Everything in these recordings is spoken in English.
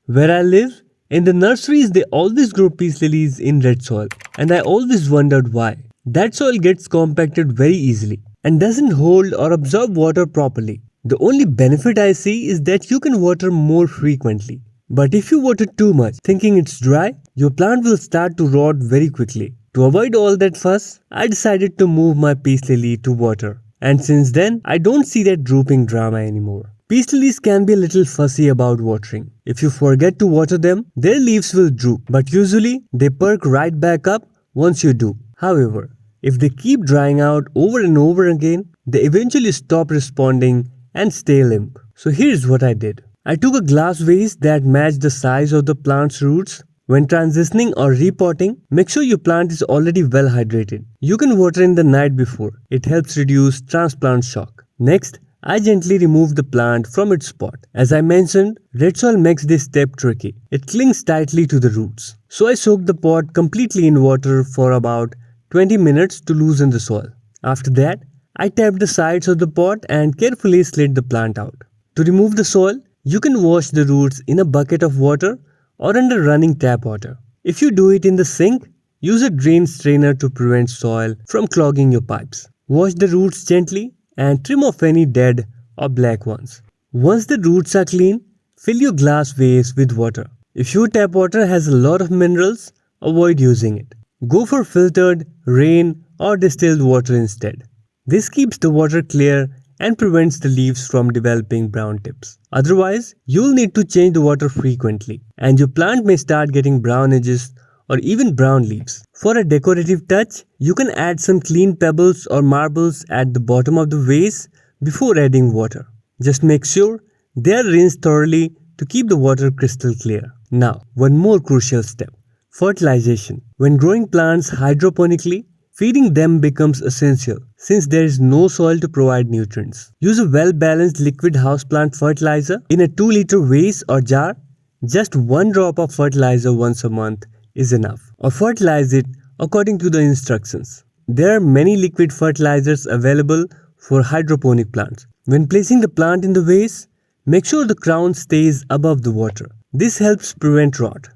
Where I live, in the nurseries they always grow peace lilies in red soil, and I always wondered why. That soil gets compacted very easily and doesn't hold or absorb water properly. The only benefit I see is that you can water more frequently. But if you water too much, thinking it's dry, your plant will start to rot very quickly. To avoid all that fuss, I decided to move my peace lily to water. And since then, I don't see that drooping drama anymore. Peace lilies can be a little fussy about watering. If you forget to water them, their leaves will droop, but usually they perk right back up once you do. However, if they keep drying out over and over again, they eventually stop responding and stay limp. So here's what I did. I took a glass vase that matched the size of the plant's roots. When transitioning or repotting, make sure your plant is already well hydrated. You can water in the night before. It helps reduce transplant shock. Next, I gently remove the plant from its pot. As I mentioned, red soil makes this step tricky. It clings tightly to the roots. So I soaked the pot completely in water for about 20 minutes to loosen the soil. After that, I tapped the sides of the pot and carefully slid the plant out. To remove the soil, you can wash the roots in a bucket of water or under running tap water. If you do it in the sink, use a drain strainer to prevent soil from clogging your pipes. Wash the roots gently and trim off any dead or black ones. Once the roots are clean, fill your glass vase with water. If your tap water has a lot of minerals, avoid using it. Go for filtered, rain or distilled water instead. This keeps the water clear and prevents the leaves from developing brown tips. Otherwise, you'll need to change the water frequently and your plant may start getting brown edges or even brown leaves. For a decorative touch, you can add some clean pebbles or marbles at the bottom of the vase before adding water. Just make sure they are rinsed thoroughly to keep the water crystal clear. Now, one more crucial step: fertilization. When growing plants hydroponically, feeding them becomes essential since there is no soil to provide nutrients. Use a well-balanced liquid houseplant fertilizer in a 2-liter vase or jar. Just 1 drop of fertilizer once a month is enough, or fertilize it according to the instructions. There are many liquid fertilizers available for hydroponic plants. When placing the plant in the vase, make sure the crown stays above the water. This helps prevent rot.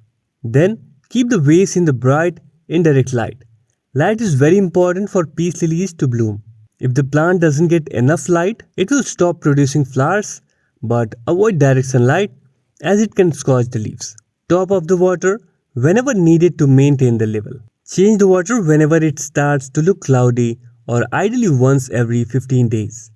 Then, keep the vase in the bright, indirect light. Light is very important for peace lilies to bloom. If the plant doesn't get enough light, it will stop producing flowers, but avoid direct sunlight as it can scorch the leaves. Top up the water whenever needed to maintain the level. Change the water whenever it starts to look cloudy or ideally once every 15 days.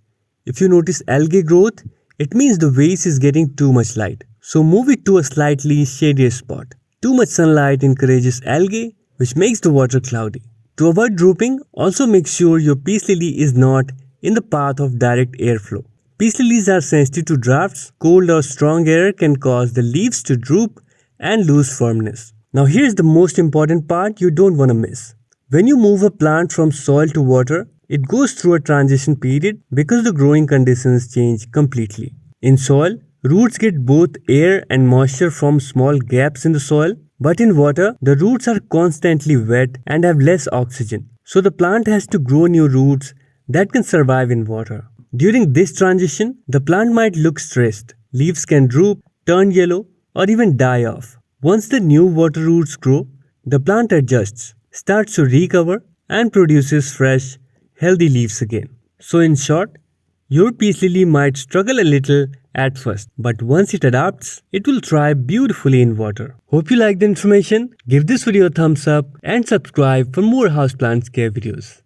If you notice algae growth, it means the vase is getting too much light. So move it to a slightly shadier spot. Too much sunlight encourages algae, which makes the water cloudy. To avoid drooping, also make sure your peace lily is not in the path of direct airflow. Peace lilies are sensitive to drafts. Cold or strong air can cause the leaves to droop and lose firmness. Now here's the most important part you don't want to miss. When you move a plant from soil to water, it goes through a transition period because the growing conditions change completely. In soil, roots get both air and moisture from small gaps in the soil, but in water, the roots are constantly wet and have less oxygen. So the plant has to grow new roots that can survive in water. During this transition, the plant might look stressed. Leaves can droop, turn yellow, or even die off. Once the new water roots grow, the plant adjusts, starts to recover, and produces fresh, healthy leaves again. So in short, your peace lily might struggle a little at first, but once it adapts, it will thrive beautifully in water. Hope you liked the information. Give this video a thumbs up and subscribe for more houseplants care videos.